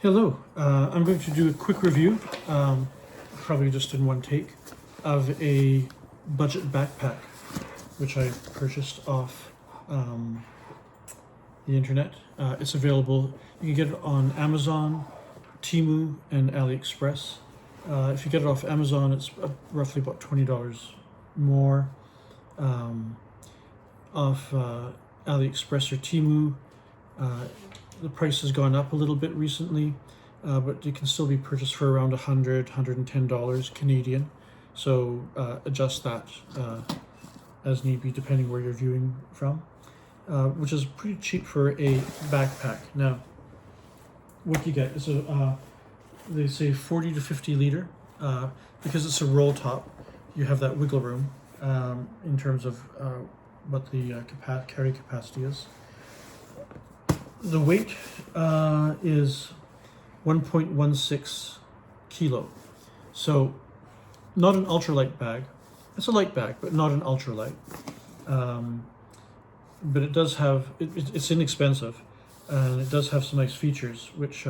Hello, I'm going to do a quick review, probably just in one take, of a budget backpack, which I purchased off the internet. It's available, you can get it on Amazon, Temu, and AliExpress. If you get it off Amazon, it's roughly about $20 more. Off AliExpress or Temu, the price has gone up a little bit recently, but it can still be purchased for around $100, $110 Canadian. So adjust that as need be, depending where you're viewing from, which is pretty cheap for a backpack. Now, what you get is they say 40 to 50 liter. Because it's a roll top, you have that wiggle room in terms of what the carry capacity is. The weight is 1.16 kilo. So not an ultralight bag. It's a light bag, but not an ultralight. But it does have, it's inexpensive, and it does have some nice features, which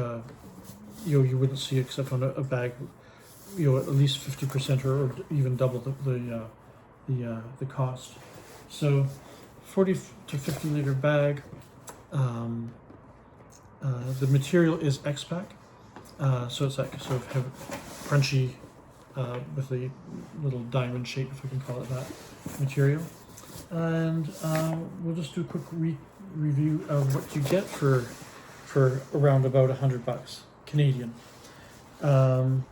you wouldn't see except on a bag, at least 50% or even double the cost. So 40 to 50 liter bag. The material is X-Pack, so it's that sort of crunchy with the little diamond shape, if we can call it that, material. And we'll just do a quick review of what you get for around about $100 Canadian. And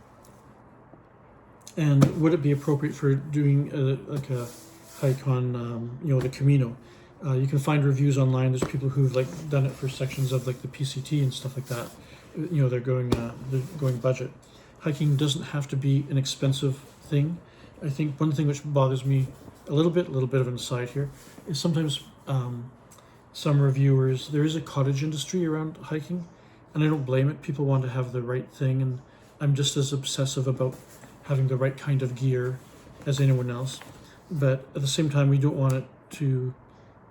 would it be appropriate for doing like a hike on the Camino? You can find reviews online. There's people who've done it for sections of the PCT and stuff like that. They're going budget. Hiking doesn't have to be an expensive thing. I think one thing which bothers me a little bit of an aside here, is sometimes some reviewers, there is a cottage industry around hiking, and I don't blame it. People want to have the right thing, and I'm just as obsessive about having the right kind of gear as anyone else. But at the same time, we don't want it to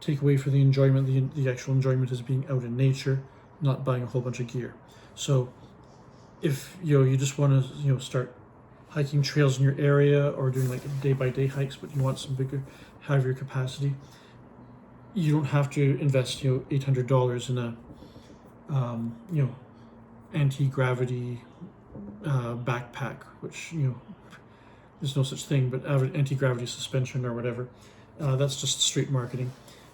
take away from the enjoyment. The actual enjoyment is being out in nature, not buying a whole bunch of gear. So if you just want to start hiking trails in your area, or doing day-by-day hikes, but you want some bigger, heavier capacity, you don't have to invest $800 in a anti-gravity backpack, which there's no such thing, but anti-gravity suspension or whatever. That's just straight marketing.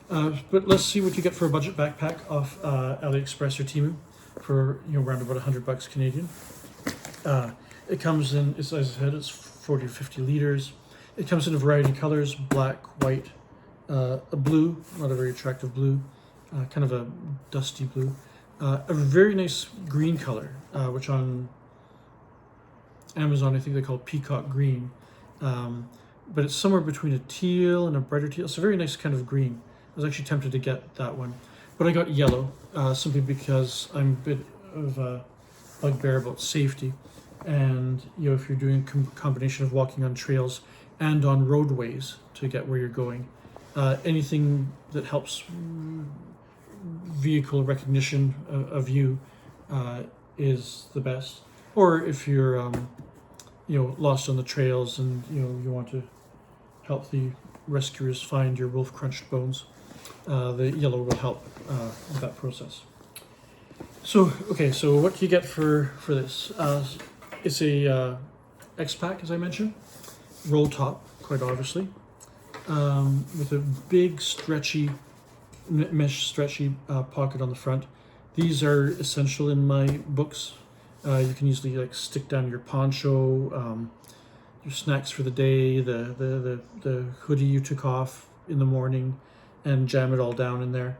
But let's see what you get for a budget backpack off AliExpress or Temu for around about $100 Canadian. It comes in, as I said, it's 40 to 50 liters. It comes in a variety of colors: black, white, a blue, not a very attractive blue, kind of a dusty blue, a very nice green color, which on Amazon I think they call peacock green, but it's somewhere between a teal and a brighter teal. It's a very nice kind of green. I was actually tempted to get that one, but I got yellow, simply because I'm a bit of a bugbear about safety. And if you're doing a combination of walking on trails and on roadways to get where you're going, anything that helps vehicle recognition of you is the best. Or if you're lost on the trails and you want to help the rescuers find your wolf crunched bones, the yellow will help with that process. So what do you get for this? It's a X-Pack, as I mentioned, roll top, quite obviously, with a big stretchy pocket on the front. These are essential in my books. You can easily stick down your poncho, your snacks for the day, the hoodie you took off in the morning, and jam it all down in there.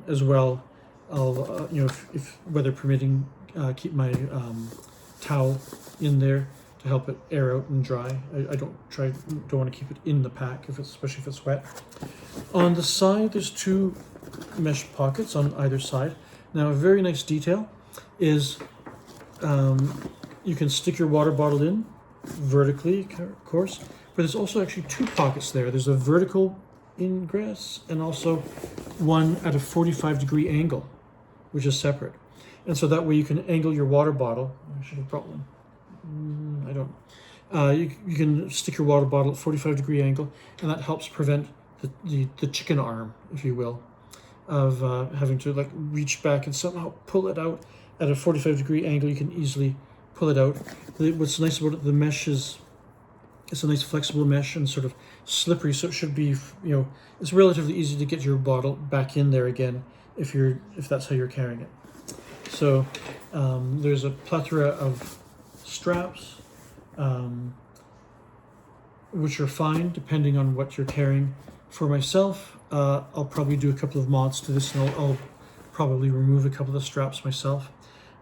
As well, I'll if weather permitting, keep my towel in there to help it air out and dry. I don't want to keep it in the pack, especially if it's wet. On the side, there's two mesh pockets on either side. Now, a very nice detail is you can stick your water bottle in vertically, of course, but there's also actually two pockets there. There's a vertical ingress and also one at a 45-degree angle, which is separate. And so that way you can angle your water bottle. I should have brought one. I don't. You can stick your water bottle at 45-degree angle, and that helps prevent the chicken arm, if you will, of having to like reach back and somehow pull it out at a 45-degree angle. You can easily pull it out. What's nice about it, the mesh is, it's a nice flexible mesh and sort of slippery, so it should be, it's relatively easy to get your bottle back in there again if that's how you're carrying it. So there's a plethora of straps, which are fine depending on what you're carrying. For myself, I'll probably do a couple of mods to this, and I'll probably remove a couple of the straps myself.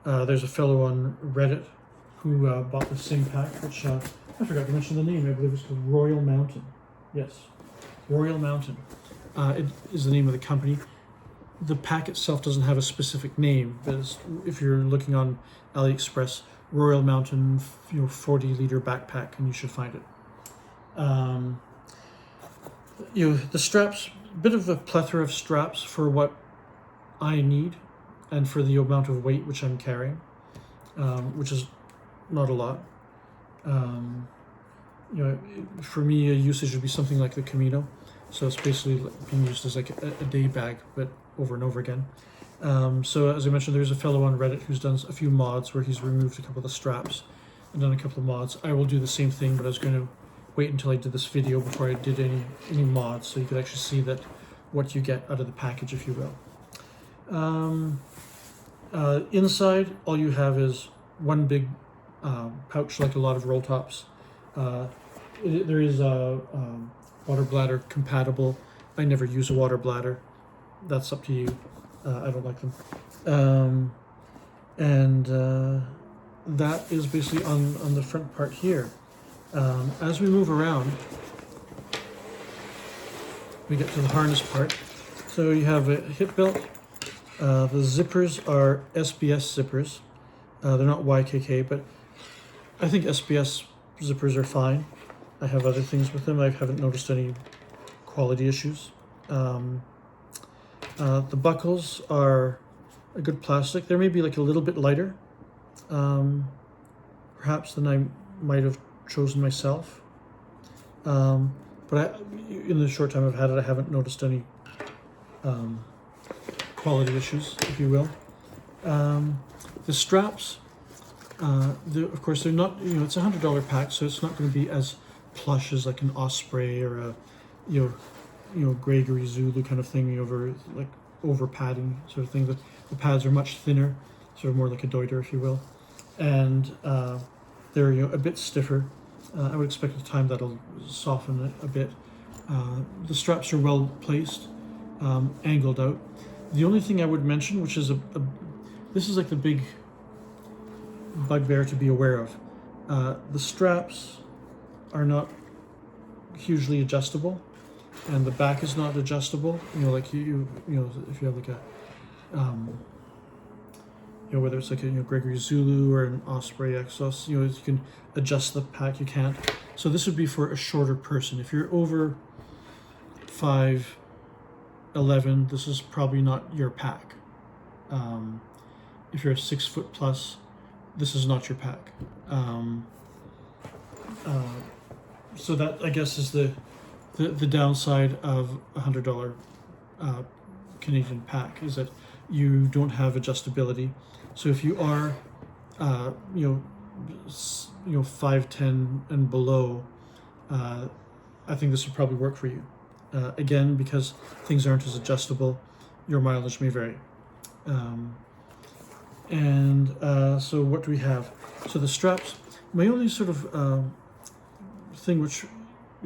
There's a fellow on Reddit who bought the same pack, which I forgot to mention the name. I believe it's called Royal Mountain. Yes, Royal Mountain. It is the name of the company. The pack itself doesn't have a specific name, but if you're looking on AliExpress, Royal Mountain, 40-liter backpack, and you should find it. The straps, a bit of a plethora of straps for what I need, and for the amount of weight which I'm carrying, which is not a lot. For me, a usage would be something like the Camino. So it's basically being used as like a day bag, but over and over again. So as I mentioned, there's a fellow on Reddit who's done a few mods where he's removed a couple of the straps and done a couple of mods. I will do the same thing, but I was going to wait until I did this video before I did any mods, so you could actually see that what you get out of the package, if you will. Inside, all you have is one big pouch, like a lot of roll tops. There is a water bladder compatible. I never use a water bladder. That's up to you. I don't like them. That is basically on the front part here. As we move around, we get to the harness part. So you have a hip belt. The zippers are SBS zippers. They're not YKK, but I think SBS zippers are fine. I have other things with them. I haven't noticed any quality issues. The buckles are a good plastic. They may be like a little bit lighter, perhaps than I might have chosen myself. But in the short time I've had it, I haven't noticed any quality issues, if you will. The straps, of course, they're not, it's a $100 pack, so it's not going to be as plush as like an Osprey or a, Gregory Zulu kind of thing, over padding sort of thing. The pads are much thinner, sort of more like a Deuter, if you will, and they're a bit stiffer. I would expect with time that'll soften it a bit. The straps are well placed, angled out. The only thing I would mention, which is this is like the big bugbear to be aware of. The straps are not hugely adjustable, and the back is not adjustable. Like if you have like a whether it's like a Gregory Zulu or an Osprey Exos, you can adjust the pack. You can't. So this would be for a shorter person. If you're over 5'11", this is probably not your pack. If you're 6 foot plus, this is not your pack. So that, I guess, is the downside of a $100 Canadian pack, is that you don't have adjustability. So if you are 5'10" and below, I think this would probably work for you. Again, because things aren't as adjustable, your mileage may vary. So what do we have? So the straps, my only sort of thing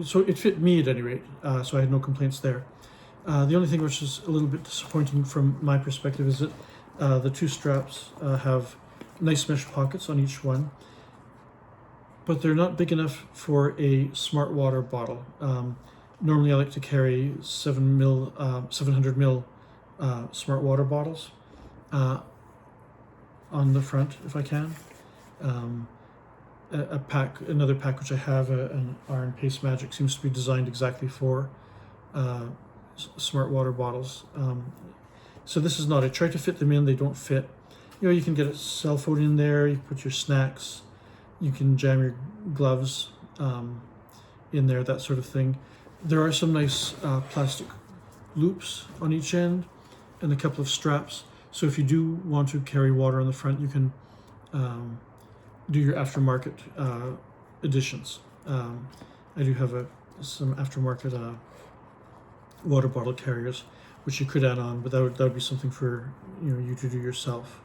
so it fit me at any rate, so I had no complaints there. The only thing which is a little bit disappointing from my perspective is that the two straps have nice mesh pockets on each one, but they're not big enough for a smart water bottle. Normally I like to carry 700 ml smart water bottles on the front if I can. Another pack which I have, an Iron Pace Magic, seems to be designed exactly for smart water bottles. So this is not. I tried to fit them in, they don't fit. you know, you can get a cell phone in there. You can put your snacks. You can jam your gloves in there, that sort of thing. There are some nice plastic loops on each end and a couple of straps. So if you do want to carry water on the front, you can do your aftermarket additions. I do have some aftermarket water bottle carriers, which you could add on, but that would be something for you to do yourself.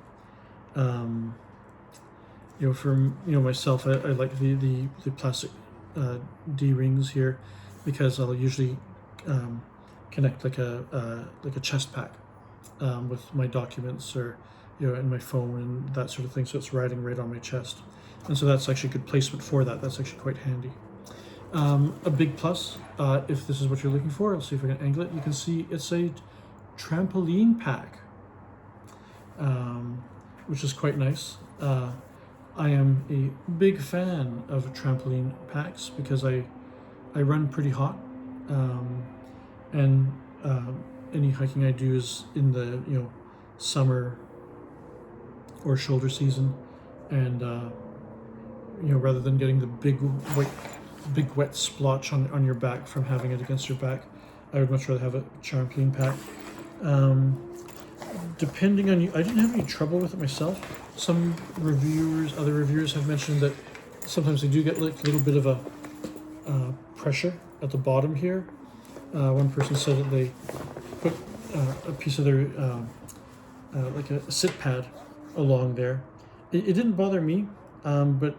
For myself, I like the plastic D rings here, because I'll usually connect like a chest pack with my documents, or and my phone and that sort of thing, so it's riding right on my chest, and so that's actually good placement for that. That's actually quite handy. A big plus, if this is what you're looking for, I'll see if I can angle it. You can see it's a trampoline pack, which is quite nice. I am a big fan of trampoline packs because I run pretty hot, and any hiking I do is in the summer or shoulder season, and rather than getting the big wet splotch on your back from having it against your back, I would much rather have a trampoline pack. Depending on you, I didn't have any trouble with it myself. Some other reviewers have mentioned that sometimes they do get like a little bit of a pressure at the bottom here. One person said that they put a piece of their like a sit pad along there. It didn't bother me, but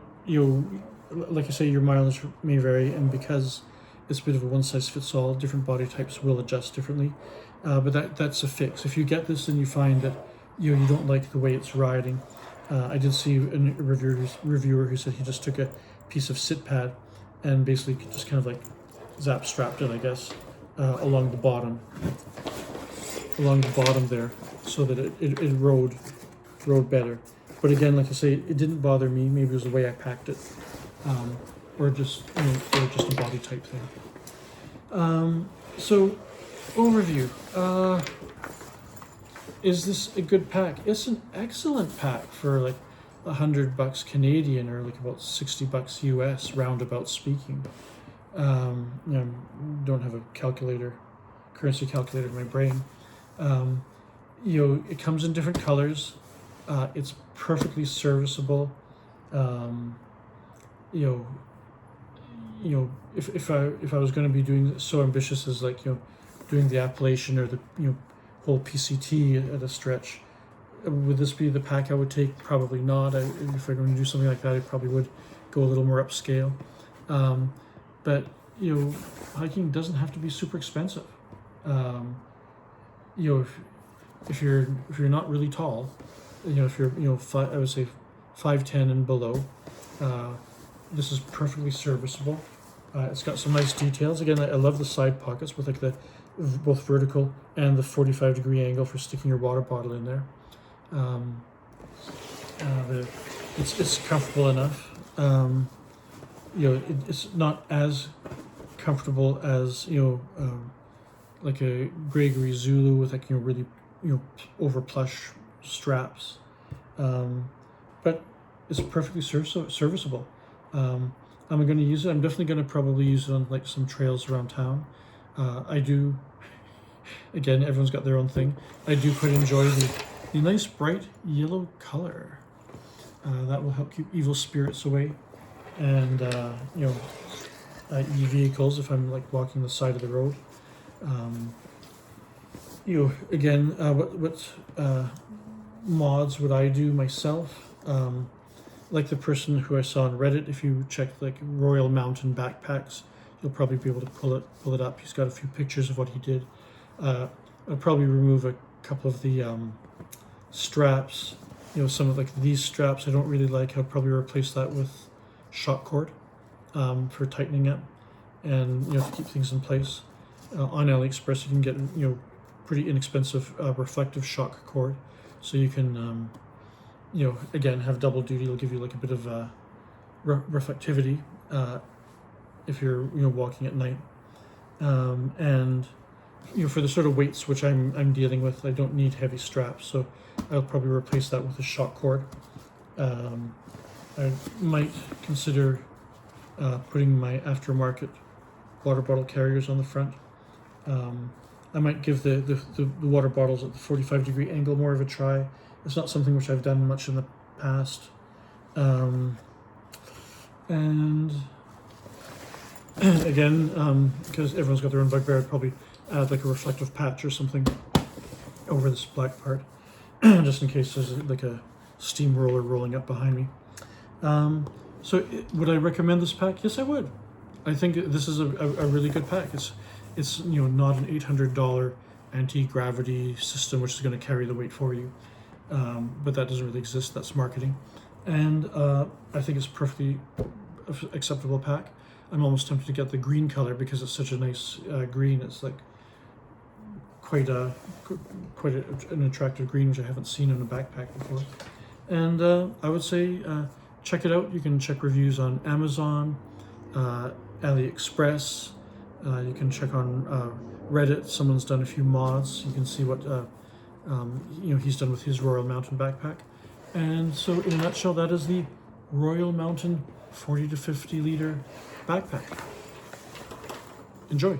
like I say, your mileage may vary, and because it's a bit of a one-size-fits-all, different body types will adjust differently. But that's a fix. If you get this and you find that you don't like the way it's riding, I did see a reviewer who said he just took a piece of sit pad and basically just kind of like strapped it, I guess, along the bottom there, so that it rode better. But again, like I say, it didn't bother me. Maybe it was the way I packed it, or just or just a body type thing. So overview. Is this a good pack? It's an excellent pack for like $100 Canadian, or like about $60 US, roundabout speaking. Don't have a currency calculator in my brain. It comes in different colors. It's perfectly serviceable. If I was going to be doing so ambitious as like doing the Appalachian or the whole PCT at a stretch, would this be the pack I would take? Probably not. If I'm going to do something like that, I probably would go a little more upscale. But hiking doesn't have to be super expensive. If you're not really tall, if you're I would say 5'10" and below, this is perfectly serviceable. It's got some nice details. Again, I love the side pockets with like the both vertical and the 45-degree angle for sticking your water bottle in there. It's comfortable enough. It's not as comfortable as like a Gregory Zulu with like really over plush straps, but it's perfectly serviceable. I'm going to use it. I'm definitely going to probably use it on like some trails around town. I do. Again, everyone's got their own thing. I do quite enjoy the nice bright yellow color. That will help keep evil spirits away, and e-vehicles if I'm like walking the side of the road. Again, what mods would I do myself? Like the person who I saw on Reddit, if you check like Royal Mountain backpacks, you'll probably be able to pull it up. He's got a few pictures of what he did. I'll probably remove a couple of the straps. Some of like these straps I don't really like. I'll probably replace that with shock cord for tightening up, and to keep things in place. On AliExpress you can get pretty inexpensive reflective shock cord, so you can again have double duty. It'll give you like a bit of reflectivity if you're walking at night, and for the sort of weights which I'm dealing with, I don't need heavy straps, so I'll probably replace that with a shock cord. I might consider putting my aftermarket water bottle carriers on the front. I might give the water bottles at the 45-degree angle more of a try. It's not something which I've done much in the past. And again, because everyone's got their own bugbear, I'd probably add like a reflective patch or something over this black part, just in case there's like a steamroller rolling up behind me. Would I recommend this pack? Yes, I would. I think this is a really good pack. It's not an $800 anti-gravity system which is going to carry the weight for you, but that doesn't really exist. That's marketing, and I think it's a perfectly acceptable pack. I'm almost tempted to get the green color because it's such a nice green. It's like quite an attractive green, which I haven't seen in a backpack before. And I would say check it out. You can check reviews on Amazon, AliExpress. You can check on Reddit. Someone's done a few mods. You can see what he's done with his Royal Mountain backpack. And so, in a nutshell, that is the Royal Mountain 40 to 50 liter backpack. Enjoy.